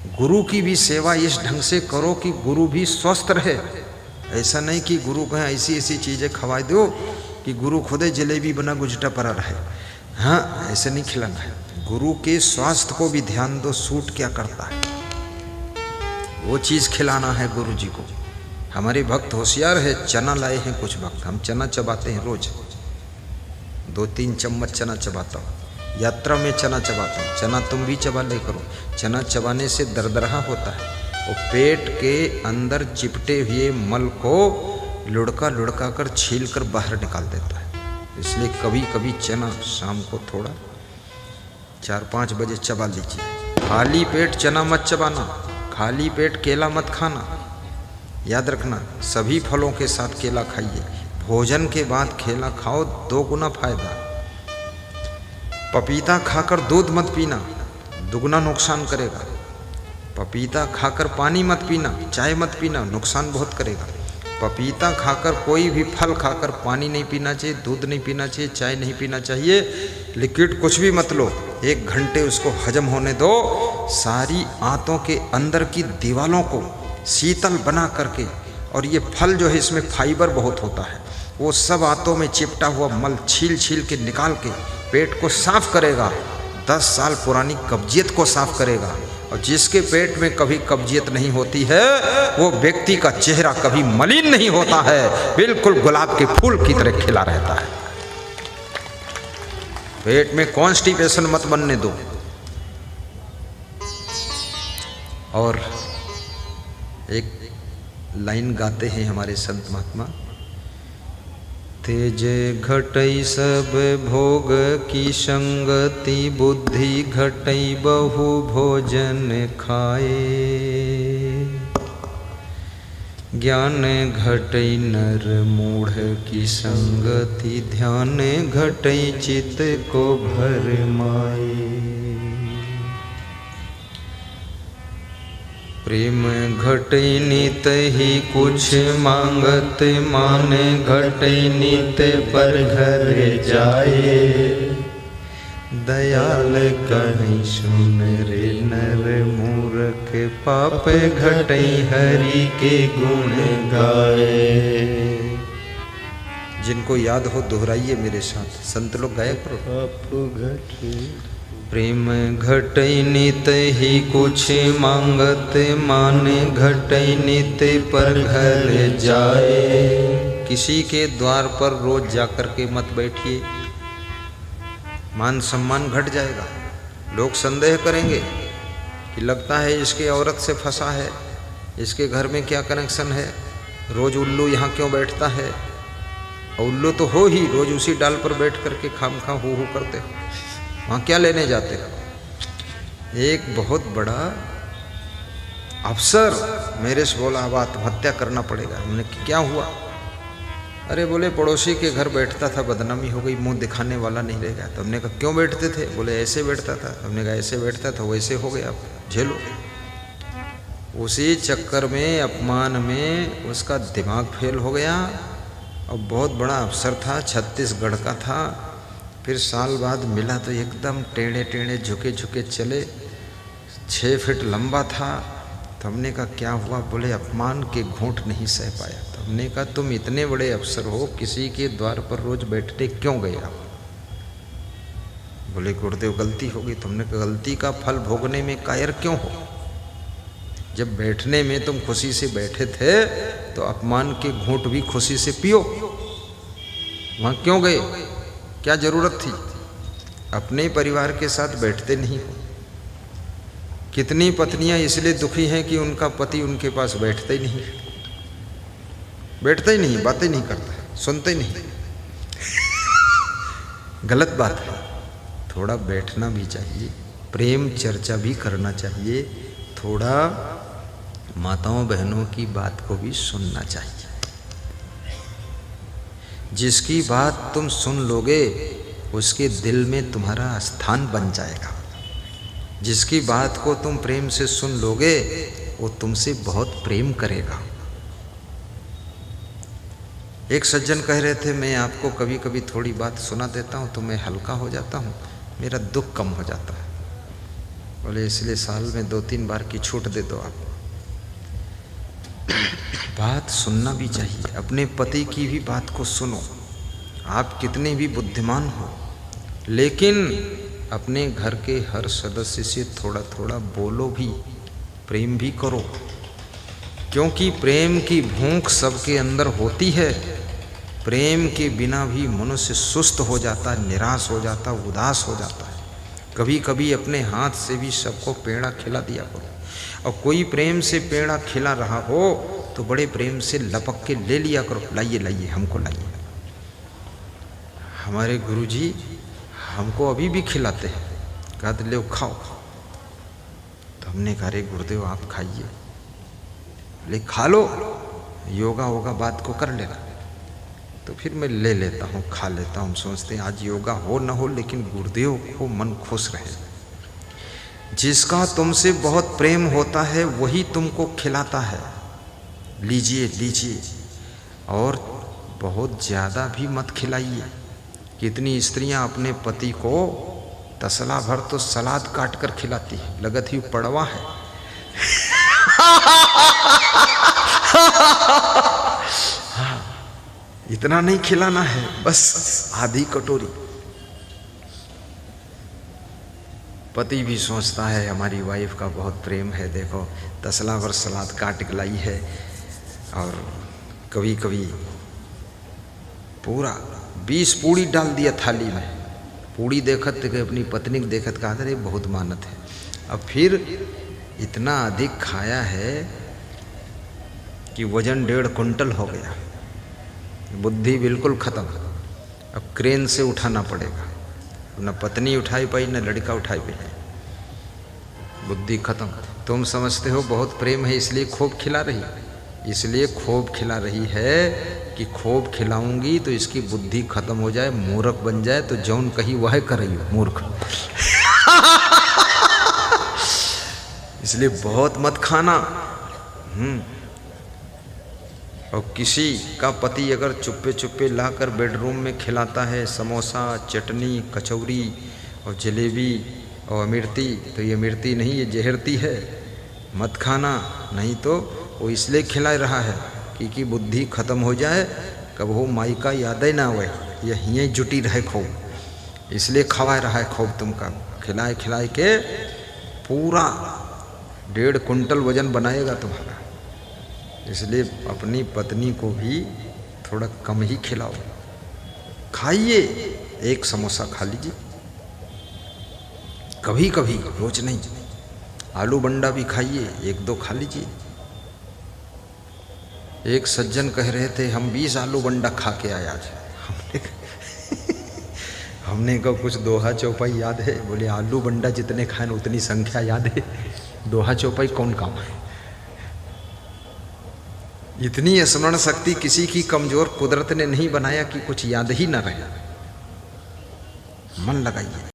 गुरु की भी सेवा इस ढंग से करो कि गुरु भी स्वस्थ रहे। ऐसा नहीं कि गुरु कहें ऐसी ऐसी चीज़ें खवा दो कि गुरु खुदे जलेबी बना गुजटा पड़ा रहे। हाँ, ऐसे नहीं खिलाना है। गुरु के स्वास्थ्य को भी ध्यान दो, सूट क्या करता है वो चीज़ खिलाना है गुरु जी को। हमारे भक्त होशियार है, चना लाए हैं कुछ भक्त, हम चना चबाते हैं रोज, 2-3 चम्मच चना चबाता हूँ। यात्रा में चना चबाता हूँ। चना तुम भी चबा ले करो। चना चबाने से दरदरा होता है, वो पेट के अंदर चिपटे हुए मल को लुढ़का लुढ़का कर छील कर बाहर निकाल देता है। इसलिए कभी कभी चना शाम को थोड़ा 4-5 बजे चबा लीजिए। खाली पेट चना मत चबाना, खाली पेट केला मत खाना। याद रखना, सभी फलों के साथ केला खाइए। भोजन के बाद केला खाओ, 2 गुना फायदा। पपीता खाकर दूध मत पीना, दुगना नुकसान करेगा। पपीता खाकर पानी मत पीना, चाय मत पीना, नुकसान बहुत करेगा। पपीता खाकर, कोई भी फल खाकर पानी नहीं पीना चाहिए, दूध नहीं पीना चाहिए, चाय नहीं पीना चाहिए, लिक्विड कुछ भी मत लो। 1 घंटे उसको हजम होने दो। सारी आंतों के अंदर की दीवारों को शीतल बना करके, और ये फल जो है इसमें फाइबर बहुत होता है, वो सब आंतों में चिपटा हुआ मल छील छील के निकाल के पेट को साफ करेगा। 10 साल पुरानी कब्जियत को साफ करेगा। और जिसके पेट में कभी कब्जियत नहीं होती है, वो व्यक्ति का चेहरा कभी मलिन नहीं होता है, बिल्कुल गुलाब के फूल की तरह खिला रहता है। पेट में कॉन्स्टिपेशन मत बनने दो। और एक लाइन गाते हैं हमारे संत महात्मा, तेज घटई सब भोग की संगति, बुद्धि घटई बहु भोजन खाए, ज्ञान घटई नर मूढ़ की संगति, ध्यान घटई चित को भरमाए, प्रेम घटई नित ही कुछ मांगत, मान घटई नित पर घर जाए, दयाल कहीं सुन रे नर मूर्ख, पाप घटई हरि के गुण गाए। जिनको याद हो दोहराइए मेरे साथ, संत लोग गाया करो। प्रेम घटई नित ही कुछ मांगत, मान घटई नित पर घर जाए। किसी के द्वार पर रोज जाकर के मत बैठिए, मान सम्मान घट जाएगा। लोग संदेह करेंगे कि लगता है इसके औरत से फंसा है, इसके घर में क्या कनेक्शन है, रोज उल्लू यहाँ क्यों बैठता है। और उल्लू तो हो ही, रोज उसी डाल पर बैठ करके खामखा हु करते, वहाँ क्या लेने जाते हो। एक बहुत बड़ा अफसर मेरे से बोला, अब आत्महत्या करना पड़ेगा। हमने क्या हुआ? अरे बोले पड़ोसी के घर बैठता था, बदनामी हो गई, मुंह दिखाने वाला नहीं रह गया। तो हमने कहा क्यों बैठते थे? बोले ऐसे बैठता था। हमने कहा ऐसे बैठता था, वैसे हो गया, अब झेलो। उसी चक्कर में, अपमान में उसका दिमाग फेल हो गया। और बहुत बड़ा अफसर था, छत्तीसगढ़ का था। फिर साल बाद मिला तो एकदम टेढ़े टेढ़े झुके झुके चले, 6 फीट लंबा था। तो हमने कहा क्या हुआ? बोले अपमान के घूंट नहीं सह पाया। तो हमने कहा तुम इतने बड़े अफसर हो, किसी के द्वार पर रोज बैठने क्यों गए आप? बोले गुरुदेव गलती हो गई। तुमने कहा गलती का फल भोगने में कायर क्यों हो? जब बैठने में तुम खुशी से बैठे थे तो अपमान के घूंट भी खुशी से पियो। वहाँ क्यों गए? क्या जरूरत थी? अपने परिवार के साथ बैठते नहीं हो। कितनी पत्नियां इसलिए दुखी हैं कि उनका पति उनके पास बैठता ही नहीं, बातें नहीं करता, सुनते ही नहीं। गलत बात है। थोड़ा बैठना भी चाहिए, प्रेम चर्चा भी करना चाहिए, थोड़ा माताओं बहनों की बात को भी सुनना चाहिए। जिसकी बात तुम सुन लोगे उसके दिल में तुम्हारा स्थान बन जाएगा। जिसकी बात को तुम प्रेम से सुन लोगे वो तुमसे बहुत प्रेम करेगा। एक सज्जन कह रहे थे, मैं आपको कभी कभी थोड़ी बात सुना देता हूँ तो मैं हल्का हो जाता हूँ, मेरा दुख कम हो जाता है। बोले इसलिए साल में 2-3 बार की छूट दे दो आप। बात सुनना भी चाहिए, अपने पति की भी बात को सुनो। आप कितने भी बुद्धिमान हो, लेकिन अपने घर के हर सदस्य से थोड़ा थोड़ा बोलो भी, प्रेम भी करो, क्योंकि प्रेम की भूख सबके अंदर होती है। प्रेम के बिना भी मनुष्य सुस्त हो जाता, निराश हो जाता, उदास हो जाता है। कभी कभी अपने हाथ से भी सबको पेड़ा खिला दिया करो, और कोई प्रेम से पेड़ा खिला रहा हो तो बड़े प्रेम से लपक के ले लिया करो, लाइए लाइए हमको लाइए। हमारे गुरुजी हमको अभी भी खिलाते हैं, कहते ले खाओ। तो हमने कहा रे गुरुदेव आप खाइए, ले खा लो, योगा होगा बात को कर लेना। तो फिर मैं ले लेता हूँ, खा लेता हूँ। सोचते हैं आज योगा हो न हो लेकिन गुरुदेव को मन खुश रहे। जिसका तुमसे बहुत प्रेम होता है वही तुमको खिलाता है, लीजिए लीजिए। और बहुत ज़्यादा भी मत खिलाइए। कितनी स्त्रियां अपने पति को तसला भर तो सलाद काट कर खिलाती है, लगत ही पड़वा है। इतना नहीं खिलाना है, बस आधी कटोरी। पति भी सोचता है हमारी वाइफ का बहुत प्रेम है, देखो तसला भर सलाद काट के लाई है। और कभी कभी पूरा 20 पूड़ी डाल दिया थाली में। पूड़ी देखत के अपनी पत्नी को देखत कहा अरे बहुत मानत है। अब फिर इतना अधिक खाया है कि वजन 1.5 कुंटल हो गया, बुद्धि बिल्कुल खत्म। अब क्रेन से उठाना पड़ेगा, न पत्नी उठाई पाई न लड़का उठाई पाई, बुद्धि खत्म। तुम समझते हो बहुत प्रेम है इसलिए खूब खिला रही, इसलिए खूब खिला रही है कि खूब खिलाऊंगी तो इसकी बुद्धि खत्म हो जाए, मूर्ख बन जाए, तो जौन कही वह कर रही हो मूर्ख। इसलिए बहुत मत खाना। और किसी का पति अगर चुप्पे चुप्पे लाकर बेडरूम में खिलाता है समोसा, चटनी, कचौरी और जलेबी और अमृति, तो ये अमृति नहीं, ये जहरती है, मत खाना। नहीं तो वो इसलिए खिला रहा है कि बुद्धि खत्म हो जाए, कब हो माई का याद ही ना आवे, ये यहीं जुटी रहे खूब, इसलिए खवा रहा है खूब तुमका। खिलाए खिलाए के पूरा 1.5 कुंटल वजन बनाएगा तुम्हारा। इसलिए अपनी पत्नी को भी थोड़ा कम ही खिलाओ। खाइए, 1 समोसा खा लीजिए कभी कभी, रोज नहीं। आलू बंडा भी खाइए, 1-2 खा लीजिए। एक सज्जन कह रहे थे हम 20 आलू बंडा खा के आए आज। हमने कहा कुछ दोहा चौपाई याद है? बोले आलू बंडा जितने खाए उतनी संख्या याद है, दोहा चौपाई कौन काम है। इतनी स्मरण शक्ति किसी की कमजोर कुदरत ने नहीं बनाया कि कुछ याद ही न रहे। मन लगाइए।